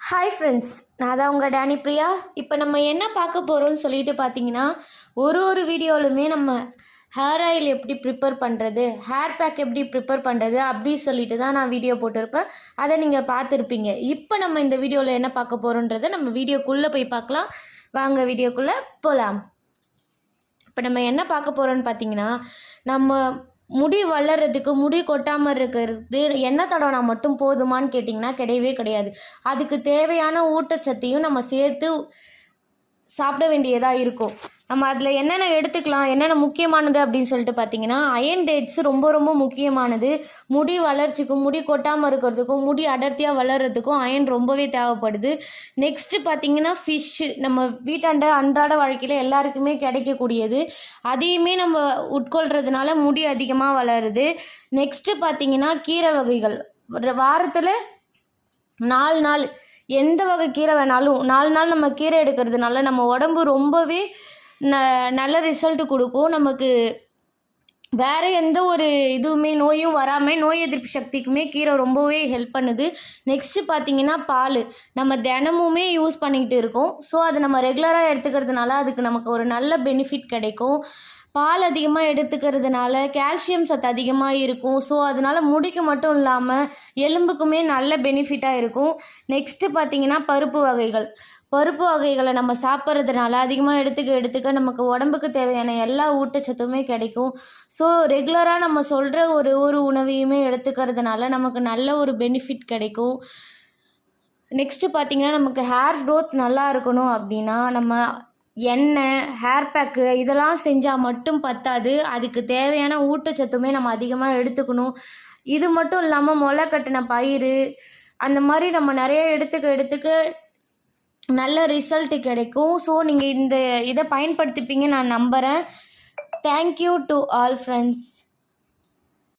Hi friends, நான் தான் உங்கள் டேனி பிரியா. இப்போ நம்ம என்ன பார்க்க போகிறோம்னு சொல்லிட்டு பார்த்தீங்கன்னா, ஒரு வீடியோவிலுமே நம்ம ஹேர் ஆயில் எப்படி ப்ரிப்பேர் பண்ணுறது, ஹேர் பேக் எப்படி ப்ரிப்பேர் பண்ணுறது அப்படி சொல்லிட்டு தான் நான் வீடியோ போட்டிருப்பேன். அதை நீங்கள் பார்த்துருப்பீங்க. இப்போ நம்ம இந்த வீடியோவில் என்ன பார்க்க போகிறோன்றதை நம்ம வீடியோக்குள்ளே போய் பார்க்கலாம். வாங்க வீடியோக்குள்ளே போகலாம். இப்போ நம்ம என்ன பார்க்க போகிறோன்னு பார்த்தீங்கன்னா, நம்ம முடி வளர்கிறதுக்கு, முடி கொட்டாமல் இருக்கிறது எண்ணெய் தடவினா மட்டும் போதுமான்னு கேட்டிங்கன்னா கிடையவே கிடையாது. அதுக்கு தேவையான ஊட்டச்சத்தையும் நம்ம சேர்த்து சாப்பிட வேண்டியதாக இருக்கும். நம்ம அதில் என்னென்ன எடுத்துக்கலாம், என்னென்ன முக்கியமானது அப்படின்னு சொல்லிட்டு பார்த்தீங்கன்னா, அயன் டேட்ஸ் ரொம்ப முக்கியமானது. முடி வளர்ச்சிக்கும், முடி கொட்டாமல் இருக்கிறதுக்கும், முடி அடர்த்தியாக வளர்கிறதுக்கும் அயன் ரொம்பவே தேவைப்படுது. நெக்ஸ்ட்டு பார்த்தீங்கன்னா ஃபிஷ்ஷு, நம்ம வீட்டாண்ட அன்றாட வாழ்க்கையில் எல்லாருக்குமே கிடைக்கக்கூடியது. அதையுமே நம்ம உட்கொள்கிறதுனால முடி அதிகமாக வளருது. நெக்ஸ்ட்டு பார்த்தீங்கன்னா கீரை வகைகள். வாரத்தில் 4 நாள் எந்த வகை கீரை வேணாலும் 4 நாள் நம்ம கீரை எடுக்கிறதுனால நம்ம உடம்பு ரொம்பவே நல்ல ரிசல்ட் கொடுக்கும். நமக்கு வேறு எந்த ஒரு இதுவுமே நோயும் வராமல் நோய் எதிர்ப்பு சக்திக்குமே கீரை ரொம்பவே ஹெல்ப் பண்ணுது. நெக்ஸ்ட்டு பார்த்தீங்கன்னா பால், நம்ம தினமுமே யூஸ் பண்ணிக்கிட்டு இருக்கோம். ஸோ அதை நம்ம ரெகுலராக எடுத்துக்கிறதுனால அதுக்கு நமக்கு ஒரு நல்ல பெனிஃபிட் கிடைக்கும். பால் அதிகமாக எடுத்துக்கிறதுனால கால்சியம் சத்து அதிகமாக இருக்கும். ஸோ அதனால் முடிக்கு மட்டும் இல்லாமல் எலும்புக்குமே நல்ல பெனிஃபிட்டாக இருக்கும். நெக்ஸ்ட்டு பார்த்தீங்கன்னா பருப்பு வகைகளை நம்ம சாப்பிட்றதுனால அதிகமாக எடுத்துக்க நமக்கு உடம்புக்கு தேவையான எல்லா ஊட்டச்சத்துமே கிடைக்கும். ஸோ ரெகுலராக நம்ம சொல்கிற ஒரு உணவையுமே எடுத்துக்கிறதுனால நமக்கு நல்ல ஒரு பெனிஃபிட் கிடைக்கும். நெக்ஸ்ட்டு பார்த்திங்கன்னா, நமக்கு ஹேர் க்ரோத் நல்லா இருக்கணும் அப்படின்னா நம்ம எண்ணெய், ஹேர் பேக்கு இதெல்லாம் செஞ்சால் மட்டும் பத்தாது. அதுக்கு தேவையான ஊட்டச்சத்துமே நம்ம அதிகமாக எடுத்துக்கணும். இது மட்டும் இல்லாமல் முளை கட்டின பயிறு அந்த மாதிரி நம்ம நிறைய எடுத்துக்க நல்ல ரிசல்ட்டு கிடைக்கும். ஸோ நீங்கள் இதை பயன்படுத்திப்பீங்க நான் நம்புகிறேன். Thank you to all friends.